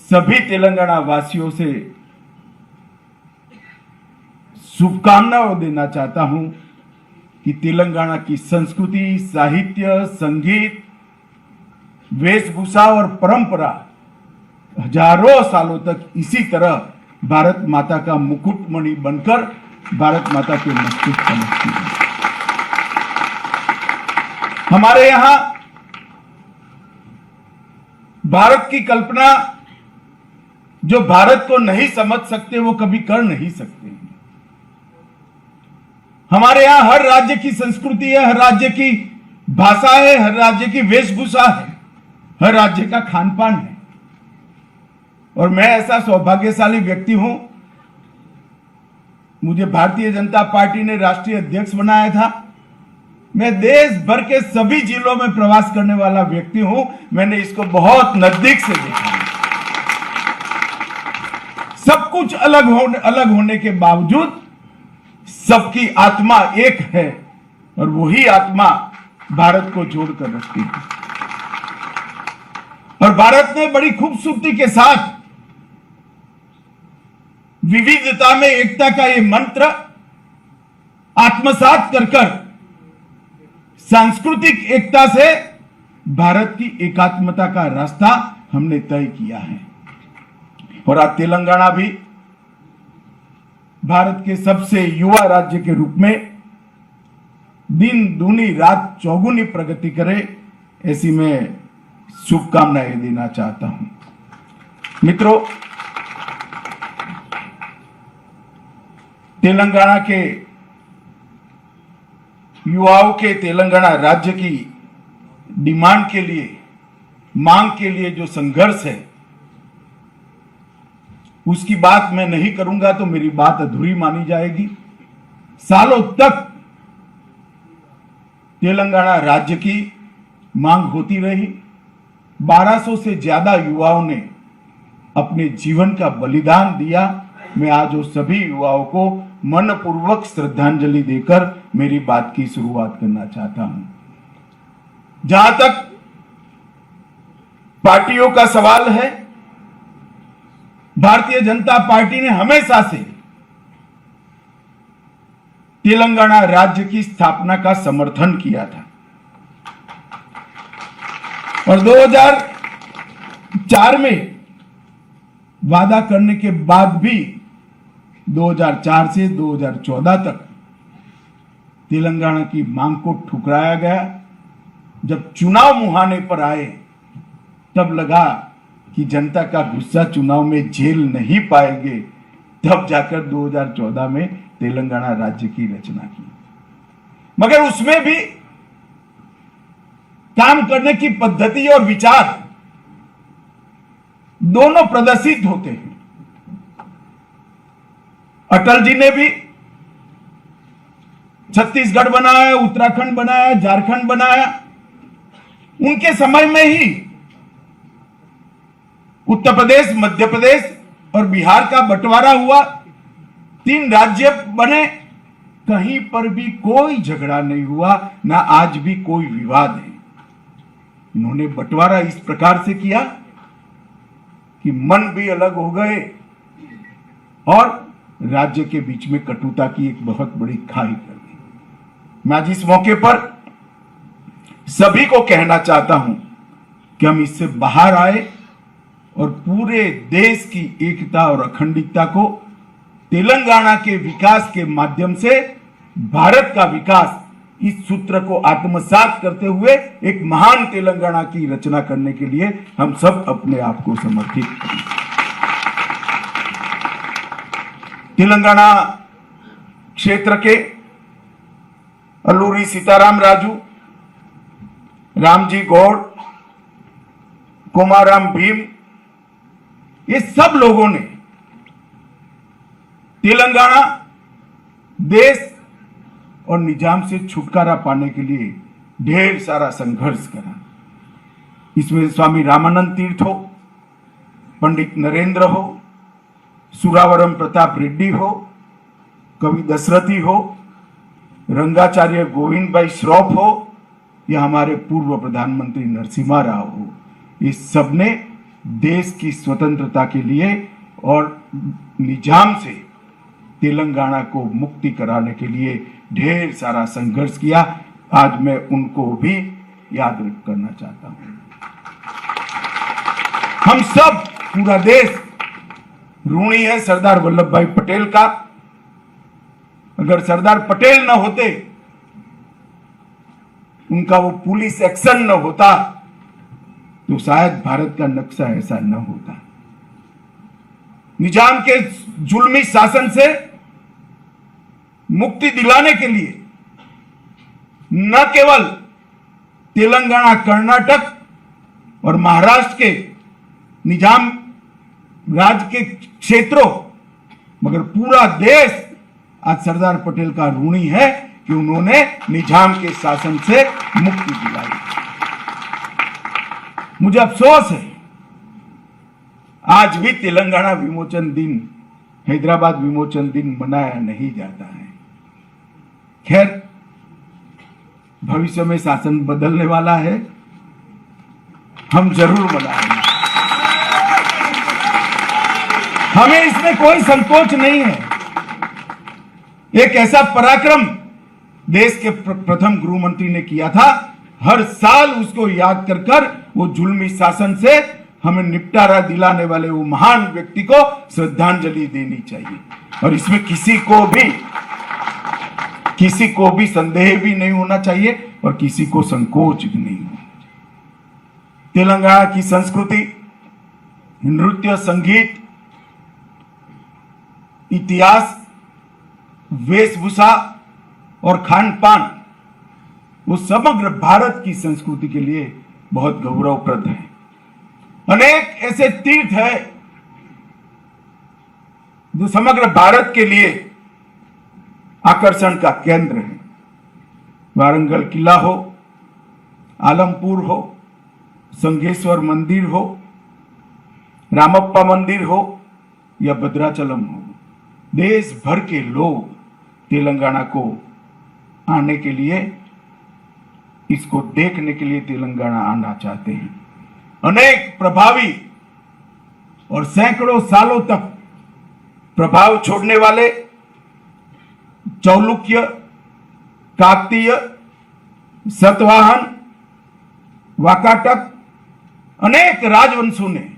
सभी तेलंगाना वासियों से शुभकामनाएं देना चाहता हूं कि तेलंगाना की संस्कृति, साहित्य, संगीत, वेशभूषा और परंपरा हजारों सालों तक इसी तरह भारत माता का मुकुटमणि बनकर भारत माता के मस्तक पर लगती है। हमारे यहां भारत की कल्पना जो भारत को नहीं समझ सकते वो कभी कर नहीं सकते। हमारे यहां हर राज्य की संस्कृति है, हर राज्य की भाषा है, हर राज्य की वेशभूषा है, हर राज्य का खान पान है। और मैं ऐसा सौभाग्यशाली व्यक्ति हूं, मुझे भारतीय जनता पार्टी ने राष्ट्रीय अध्यक्ष बनाया था। मैं देश भर के सभी जिलों में प्रवास करने वाला व्यक्ति हूं। मैंने इसको बहुत नजदीक से देखा। सब कुछ अलग होने के बावजूद सबकी आत्मा एक है और वही आत्मा भारत को जोड़कर रखती है। और भारत ने बड़ी खूबसूरती के साथ विविधता में एकता का ये मंत्र आत्मसात कर सांस्कृतिक एकता से भारत की एकात्मता का रास्ता हमने तय किया है। और आज तेलंगाना भी भारत के सबसे युवा राज्य के रूप में दिन दूनी रात चौगुनी प्रगति करे, ऐसी मैं शुभकामनाएं देना चाहता हूं। मित्रों, तेलंगाना के युवाओं के तेलंगाना राज्य की डिमांड के लिए, मांग के लिए जो संघर्ष है, उसकी बात मैं नहीं करूंगा तो मेरी बात अधूरी मानी जाएगी। सालों तक तेलंगाना राज्य की मांग होती रही। 1200 से ज्यादा युवाओं ने अपने जीवन का बलिदान दिया। मैं आज उस सभी युवाओं को मनपूर्वक श्रद्धांजलि देकर मेरी बात की शुरुआत करना चाहता हूं। जहां तक पार्टियों का सवाल है, भारतीय जनता पार्टी ने हमेशा से तेलंगाना राज्य की स्थापना का समर्थन किया था और 2004 में वादा करने के बाद भी 2004 से 2014 तक तेलंगाना की मांग को ठुकराया गया। जब चुनाव मुहाने पर आए तब लगा कि जनता का गुस्सा चुनाव में झेल नहीं पाएंगे, तब जाकर 2014 में तेलंगाना राज्य की रचना की। मगर उसमें भी काम करने की पद्धति और विचार दोनों प्रदर्शित होते हैं। अटल जी ने भी छत्तीसगढ़ बनाया, उत्तराखंड बनाया, झारखंड बनाया। उनके समय में ही उत्तर प्रदेश, मध्य प्रदेश और बिहार का बंटवारा हुआ, 3 राज्य बने। कहीं पर भी कोई झगड़ा नहीं हुआ, ना आज भी कोई विवाद है। इन्होंने बंटवारा इस प्रकार से किया कि मन भी अलग हो गए और राज्य के बीच में कटुता की एक बहुत बड़ी खाई कर दी। मैं आज इस मौके पर सभी को कहना चाहता हूं कि हम इससे बाहर आए और पूरे देश की एकता और अखंडता को तेलंगाना के विकास के माध्यम से भारत का विकास, इस सूत्र को आत्मसात करते हुए एक महान तेलंगाना की रचना करने के लिए हम सब अपने आप को समर्पित करें। तेलंगाना क्षेत्र के अल्लूरी सीताराम राजू, रामजी गौड़, कोमाराम भीम, ये सब लोगों ने तेलंगाना देश और निजाम से छुटकारा पाने के लिए ढेर सारा संघर्ष करा। इसमें स्वामी रामानंद तीर्थ हो, पंडित नरेंद्र हो, सुरावरम प्रताप रेड्डी हो, कवि दशरथी हो, रंगाचार्य गोविंद भाई श्रॉफ हो, या हमारे पूर्व प्रधानमंत्री नरसिम्हा राव हो, ये सबने देश की स्वतंत्रता के लिए और निजाम से तेलंगाना को मुक्ति कराने के लिए ढेर सारा संघर्ष किया। आज मैं उनको भी याद करना चाहता हूं। हम सब, पूरा देश ऋणी है सरदार वल्लभ भाई पटेल का। अगर सरदार पटेल न होते, उनका वो पुलिस एक्शन न होता, तो शायद भारत का नक्शा ऐसा न होता। निजाम के जुल्मी शासन से मुक्ति दिलाने के लिए न केवल तेलंगाना, कर्नाटक और महाराष्ट्र के निजाम राज के क्षेत्रों, मगर पूरा देश आज सरदार पटेल का ऋणी है कि उन्होंने निजाम के शासन से मुक्ति दिलाई। मुझे अफसोस है आज भी तेलंगाना विमोचन दिन, हैदराबाद विमोचन दिन मनाया नहीं जाता है। खैर, भविष्य में शासन बदलने वाला है, हम जरूर मनाएंगे। हमें इसमें कोई संकोच नहीं है। एक ऐसा पराक्रम देश के प्रथम गृह मंत्री ने किया था। हर साल उसको याद कर कर वो जुल्मी शासन से हमें निपटारा दिलाने वाले वो महान व्यक्ति को श्रद्धांजलि देनी चाहिए। और इसमें किसी को भी संदेह भी नहीं होना चाहिए और किसी को संकोच भी नहीं होना चाहिए। तेलंगाना की संस्कृति, नृत्य, संगीत, इतिहास, वेशभूषा और खान पान, वो समग्र भारत की संस्कृति के लिए बहुत गौरवप्रद है। अनेक ऐसे तीर्थ है जो समग्र भारत के लिए आकर्षण का केंद्र है। वारंगल किला हो, आलमपुर हो, संगेश्वर मंदिर हो, रामप्पा मंदिर हो या भद्राचलम हो, देश भर के लोग तेलंगाना को आने के लिए, इसको देखने के लिए तेलंगाना आना चाहते हैं। अनेक प्रभावी और सैकड़ों सालों तक प्रभाव छोड़ने वाले चौलुक्य, काकतीय, सतवाहन, वाकाटक, अनेक राजवंशों ने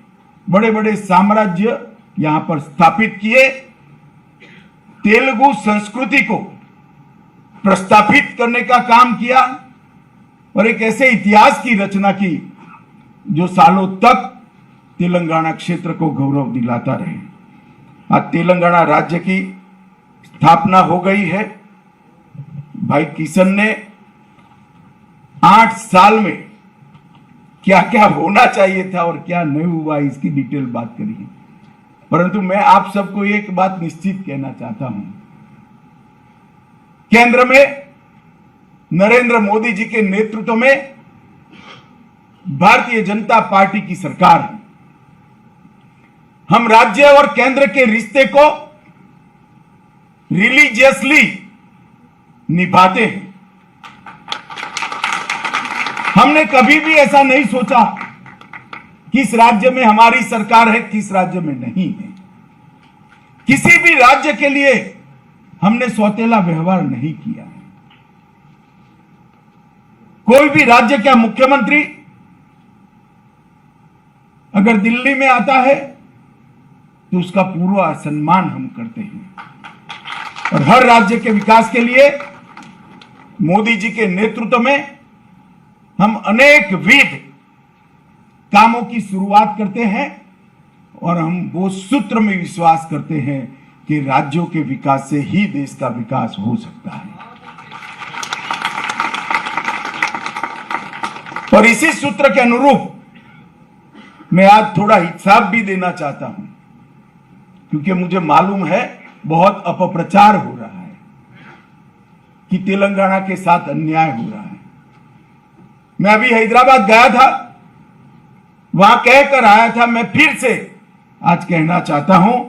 बड़े बड़े साम्राज्य यहां पर स्थापित किए। तेलुगु संस्कृति को प्रस्थापित करने का काम किया और एक ऐसे इतिहास की रचना की जो सालों तक तेलंगाना क्षेत्र को गौरव दिलाता रहे। आज तेलंगाना राज्य की स्थापना हो गई है। भाई किशन ने 8 साल में क्या क्या होना चाहिए था और क्या नहीं हुआ, इसकी डिटेल बात करी है। परंतु मैं आप सबको एक बात निश्चित कहना चाहता हूं, केंद्र में नरेंद्र मोदी जी के नेतृत्व में भारतीय जनता पार्टी की सरकार है। हम राज्य और केंद्र के रिश्ते को रिलीजियसली निभाते हैं। हमने कभी भी ऐसा नहीं सोचा किस राज्य में हमारी सरकार है, किस राज्य में नहीं है। किसी भी राज्य के लिए हमने सौतेला व्यवहार नहीं किया। कोई भी राज्य का मुख्यमंत्री अगर दिल्ली में आता है तो उसका पूरा सम्मान हम करते हैं। और हर राज्य के विकास के लिए मोदी जी के नेतृत्व में हम अनेक विध कामों की शुरुआत करते हैं और हम वो सूत्र में विश्वास करते हैं कि राज्यों के विकास से ही देश का विकास हो सकता है। और इसी सूत्र के अनुरूप मैं आज थोड़ा हिसाब भी देना चाहता हूं, क्योंकि मुझे मालूम है बहुत अपप्रचार हो रहा है कि तेलंगाना के साथ अन्याय हो रहा है। मैं अभी हैदराबाद गया था, वहां कहकर आया था। मैं फिर से आज कहना चाहता हूं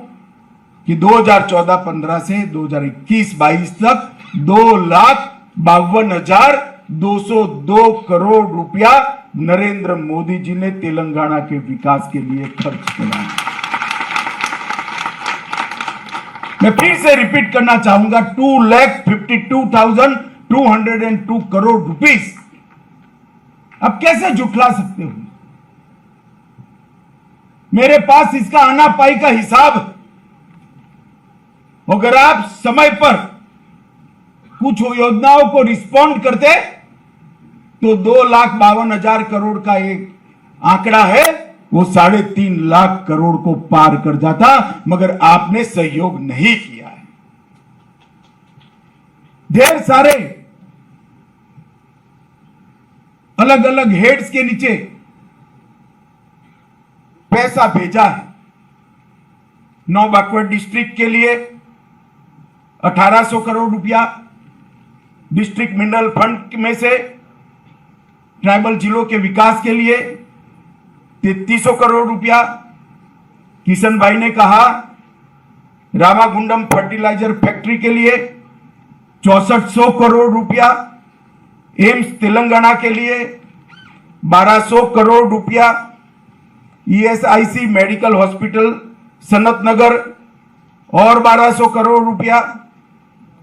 कि 2014-15 से 2021-22 तक 2,52,202 करोड़ रुपया नरेंद्र मोदी जी ने तेलंगाना के विकास के लिए खर्च किया। मैं फिर से रिपीट करना चाहूंगा, 2,52,202 करोड़ रुपीस अब कैसे जुटला सकते हो? मेरे पास इसका आना पाई का हिसाब है। अगर आप समय पर कुछ योजनाओं को रिस्पॉन्ड करते तो 2,52,000 करोड़ का एक आंकड़ा है, वो 3.5 लाख करोड़ को पार कर जाता, मगर आपने सहयोग नहीं किया है। ढेर सारे अलग अलग हेड्स के नीचे पैसा भेजा है। 9 बैकवर्ड डिस्ट्रिक्ट के लिए 1800 करोड़ रुपया, डिस्ट्रिक्ट मिनरल फंड में से ट्राइबल जिलों के विकास के लिए 3300 करोड़ रुपया। किशन भाई ने कहा रामागुंडम फर्टिलाइजर फैक्ट्री के लिए 6400 करोड़ रुपया, एम्स तेलंगाना के लिए 1200 करोड़ रुपया, ईएसआईसी मेडिकल हॉस्पिटल सनत नगर और 1200 करोड़ रुपया,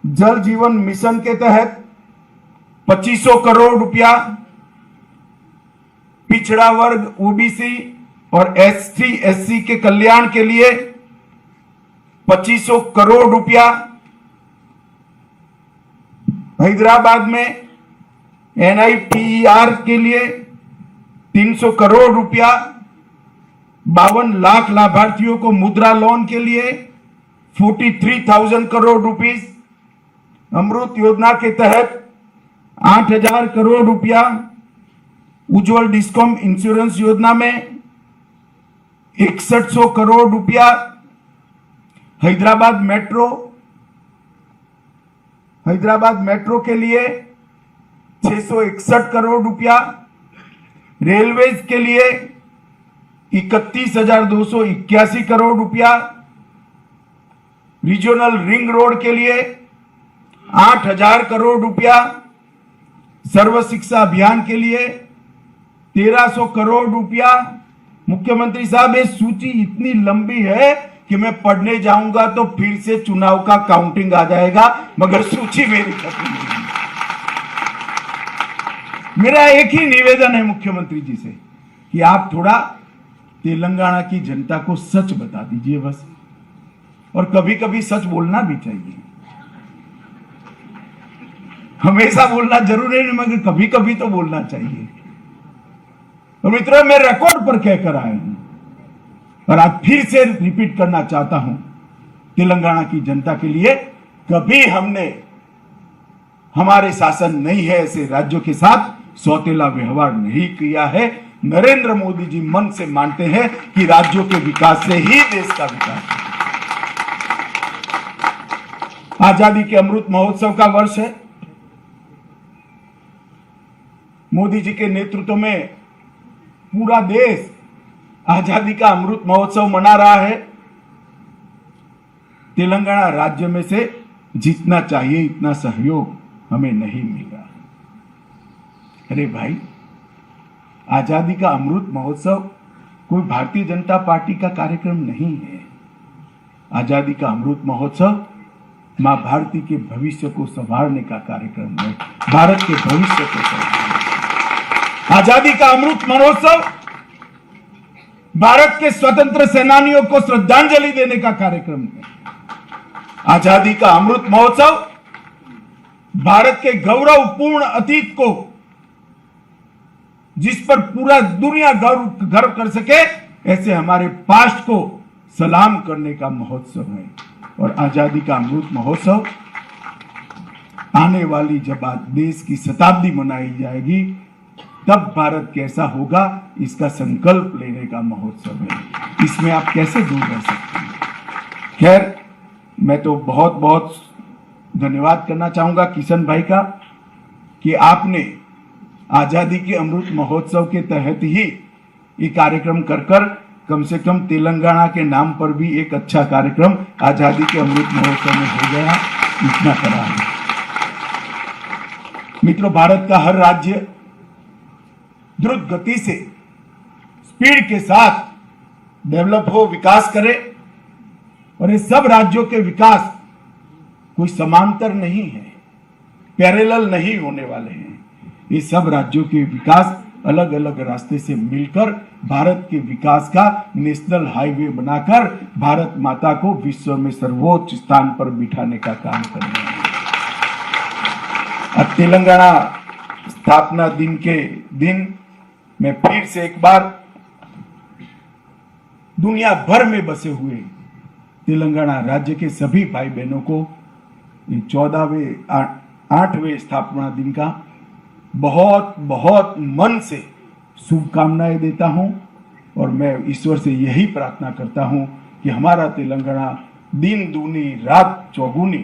जल जीवन मिशन के तहत 2500 करोड़ रुपया, पिछड़ा वर्ग ओबीसी और एसटी एससी के कल्याण के लिए 2500 करोड़ रुपया, हैदराबाद में एनआईटीईआर के लिए 300 करोड़ रुपया, 52 लाख लाभार्थियों को मुद्रा लोन के लिए 43,000 करोड़ रुपीस, अमृत योजना के तहत 8,000 करोड़ रुपया, उज्जवल डिस्कॉम इंश्योरेंस योजना में 6100 करोड़ रुपया, हैदराबाद मेट्रो के लिए 661 करोड़ रुपया, रेलवेज के लिए 31,281 करोड़ रुपया, रीजनल रिंग रोड के लिए 8,000 करोड़ रुपया, सर्व शिक्षा अभियान के लिए 1,300 करोड़ रुपया। मुख्यमंत्री साहब, ये सूची इतनी लंबी है कि मैं पढ़ने जाऊंगा तो फिर से चुनाव का काउंटिंग आ जाएगा, मगर सूची मेरी खत्म नहीं। मेरा एक ही निवेदन है मुख्यमंत्री जी से कि आप थोड़ा तेलंगाना की जनता को सच बता दीजिए बस, और कभी कभी सच बोलना भी चाहिए। हमेशा बोलना जरूरी नहीं, मगर कभी कभी तो बोलना चाहिए। तो मित्रों, मैं रिकॉर्ड पर कहकर आया हूं और आज फिर से रिपीट करना चाहता हूं, तेलंगाना की जनता के लिए कभी हमने, हमारे शासन नहीं है ऐसे राज्यों के साथ सौतेला व्यवहार नहीं किया है। नरेंद्र मोदी जी मन से मानते हैं कि राज्यों के विकास से ही देश का विकास है। आजादी के अमृत महोत्सव का वर्ष है। मोदी जी के नेतृत्व में पूरा देश आजादी का अमृत महोत्सव मना रहा है। तेलंगाना राज्य में से जितना चाहिए इतना सहयोग हमें नहीं मिल रहा। अरे भाई, आजादी का अमृत महोत्सव कोई भारतीय जनता पार्टी का कार्यक्रम नहीं है। आजादी का अमृत महोत्सव मां भारती के भविष्य को संवारने का कार्यक्रम है, भारत के भविष्य को संवारने। आजादी का अमृत महोत्सव भारत के स्वतंत्र सेनानियों को श्रद्धांजलि देने का कार्यक्रम है। आजादी का अमृत महोत्सव भारत के गौरवपूर्ण अतीत को, जिस पर पूरा दुनिया गर्व कर सके, ऐसे हमारे पास्ट को सलाम करने का महोत्सव है। और आजादी का अमृत महोत्सव आने वाली जब देश की शताब्दी मनाई जाएगी, तब भारत कैसा होगा इसका संकल्प लेने का महोत्सव है। इसमें आप कैसे दूर रह सकते हैं? खैर, मैं तो बहुत बहुत धन्यवाद करना चाहूंगा किशन भाई का कि आपने आजादी के अमृत महोत्सव के तहत ही ये कार्यक्रम कर कम से कम तेलंगाना के नाम पर भी एक अच्छा कार्यक्रम आजादी के अमृत महोत्सव में हो गया, इतना करा है। मित्रों, भारत का हर राज्य द्रुत गति से, स्पीड के साथ डेवलप हो, विकास करे। और ये सब राज्यों के विकास कोई समांतर नहीं है, पैरेलल नहीं होने वाले हैं। ये सब राज्यों के विकास अलग अलग रास्ते से मिलकर भारत के विकास का नेशनल हाईवे बनाकर भारत माता को विश्व में सर्वोच्च स्थान पर बिठाने का काम करना है। अब तेलंगाना स्थापना दिन के दिन मैं फिर से एक बार दुनिया भर में बसे हुए तेलंगाना राज्य के सभी भाई बहनों को 8वें स्थापना दिन का बहुत बहुत मन से शुभकामनाएं देता हूं। और मैं ईश्वर से यही प्रार्थना करता हूं कि हमारा तेलंगाना दिन दूनी रात चौगुनी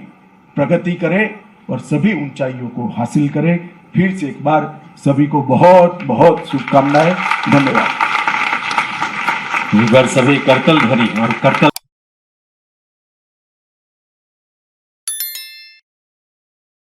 प्रगति करे और सभी ऊंचाइयों को हासिल करे। फिर से एक बार सभी को बहुत बहुत शुभकामनाएं। धन्यवाद। सभी करतल भरी और करतल